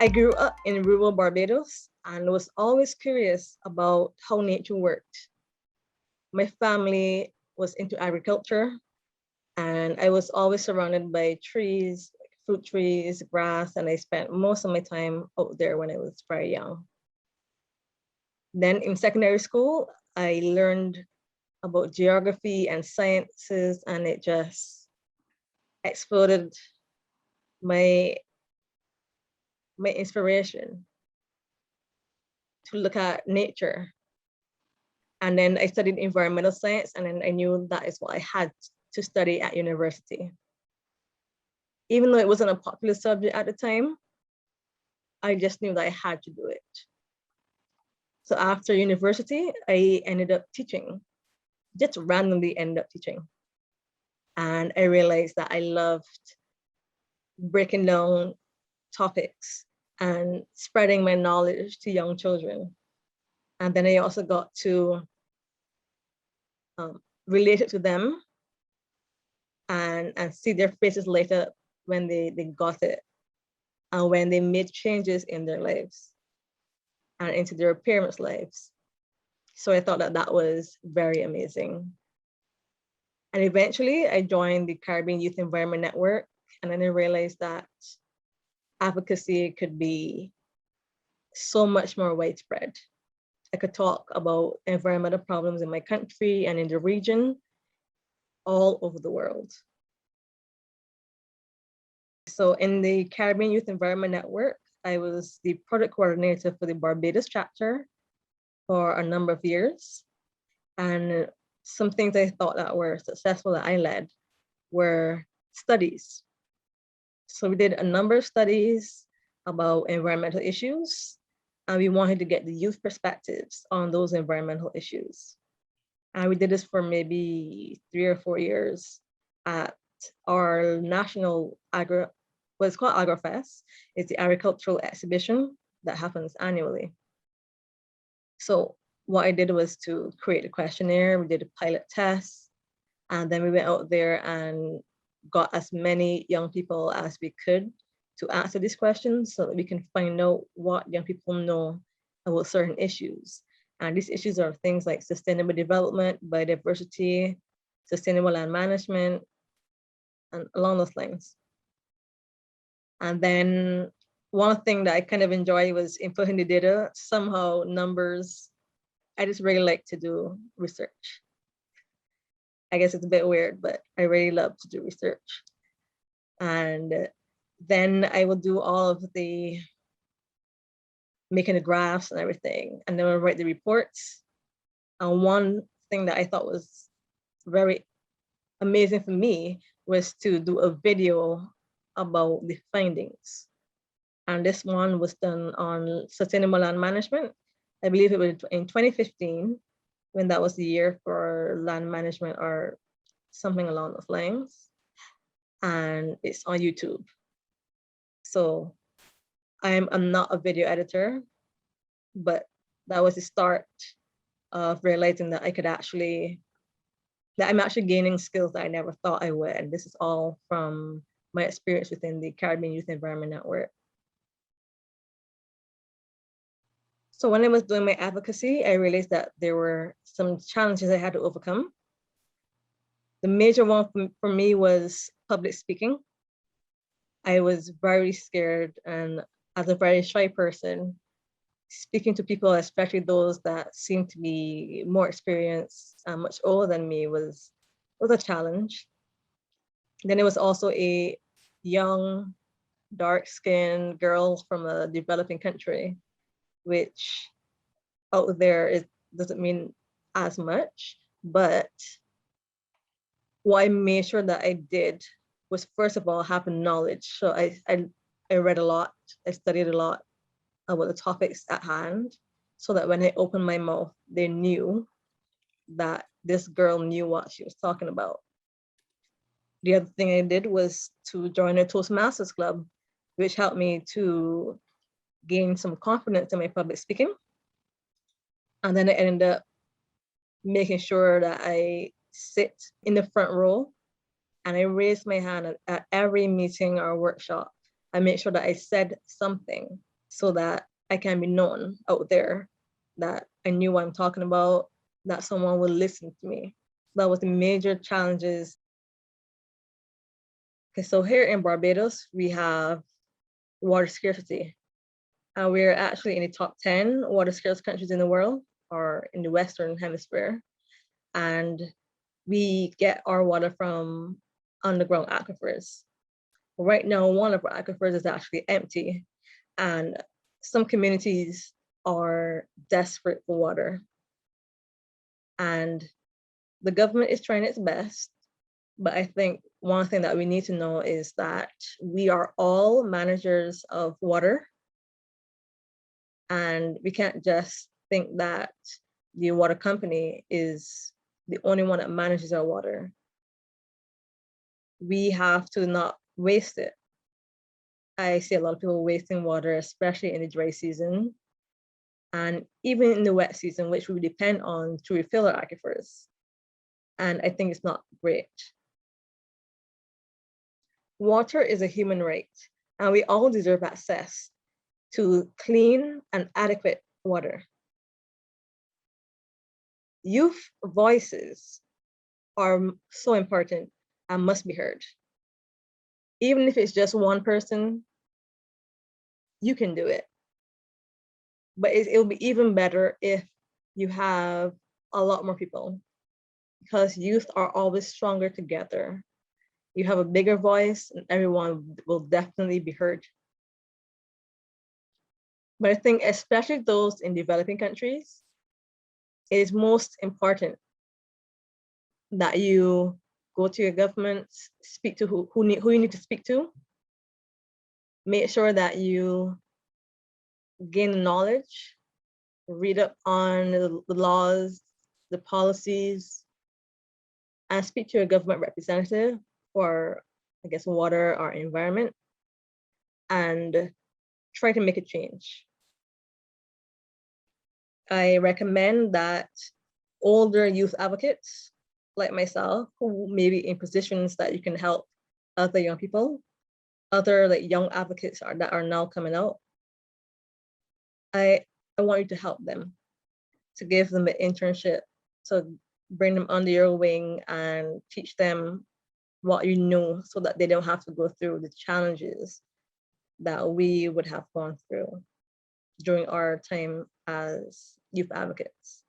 I grew up in rural Barbados and was always curious about how nature worked. My family was into agriculture, and I was always surrounded by trees, fruit trees, grass, and I spent most of my time out there when I was very young. Then in secondary school, I learned about geography and sciences, and it just exploded my my inspiration to look at nature. And then I studied environmental science, and then I knew that is what I had to study at university. Even though it wasn't a popular subject at the time, I just knew that I had to do it. So after university, I ended up teaching, just randomly ended up teaching. And I realized that I loved breaking down topics and spreading my knowledge to young children. And then I also got to relate it to them and see their faces later when they got it and when they made changes in their lives and into their parents' lives. So I thought that that was very amazing. And eventually I joined the Caribbean Youth Environment Network, and then I realized that advocacy could be so much more widespread. I could talk about environmental problems in my country and in the region, all over the world. So in the Caribbean Youth Environment Network, I was the product coordinator for the Barbados chapter for a number of years. And some things I thought that were successful that I led were studies. So we did a number of studies about environmental issues, and we wanted to get the youth perspectives on those environmental issues. And we did this for maybe 3 or 4 years at our national what's called AgroFest. It's the agricultural exhibition that happens annually. So what I did was to create a questionnaire, we did a pilot test, and then we went out there and got as many young people as we could to answer these questions so that we can find out what young people know about certain issues. And these issues are things like sustainable development, biodiversity, sustainable land management, and along those lines. And then one thing that I kind of enjoy was inputting the data, somehow numbers. I just really like to do research. I guess it's a bit weird, but I really love to do research. And then I will do all of the making the graphs and everything, and then I'll write the reports. And one thing that I thought was very amazing for me was to do a video about the findings. And this one was done on sustainable land management. I believe it was in 2015, when that was the year for land management or something along those lines. And it's on YouTube. So I'm not a video editor, but that was the start of realizing that I'm actually gaining skills that I never thought I would. And this is all from my experience within the Caribbean Youth Environment Network. So when I was doing my advocacy, I realized that there were some challenges I had to overcome. The major one for me was public speaking. I was very scared, and as a very shy person, speaking to people, especially those that seemed to be more experienced and much older than me, was a challenge. Then it was also a young, dark-skinned girl from a developing country, which out there doesn't mean as much. But what I made sure that I did was, first of all, have knowledge. So I read a lot, I studied a lot about the topics at hand, so that when I opened my mouth, they knew that this girl knew what she was talking about. The other thing I did was to join a Toastmasters club, which helped me to gain some confidence in my public speaking. And then I ended up making sure that I sit in the front row, and I raised my hand at every meeting or workshop. I made sure that I said something so that I can be known out there, that I knew what I'm talking about, that someone will listen to me. That was the major challenges. Okay, so here in Barbados, we have water scarcity. And we're actually in the top 10 water scarce countries in the world, or in the Western Hemisphere. And we get our water from underground aquifers. Right now, one of our aquifers is actually empty, and some communities are desperate for water. And the government is trying its best, but I think one thing that we need to know is that we are all managers of water, and we can't just think that the water company is the only one that manages our water. We have to not waste it. I see a lot of people wasting water, especially in the dry season, and even in the wet season, which we depend on to refill our aquifers. And I think it's not great. Water is a human right, and we all deserve access to clean and adequate water. Youth voices are so important and must be heard. Even if it's just one person, you can do it. But it'll be even better if you have a lot more people, because youth are always stronger together. You have a bigger voice and everyone will definitely be heard. But I think especially those in developing countries, it is most important that you go to your government, speak to who you need to speak to, make sure that you gain knowledge, read up on the laws, the policies, and speak to your government representative for, I guess, water or environment, and try to make a change. I recommend that older youth advocates like myself, who may be in positions that you can help other young people, other like young advocates that are now coming out, I want you to help them, to give them an internship, to bring them under your wing and teach them what you know, so that they don't have to go through the challenges that we would have gone through during our time as youth advocates.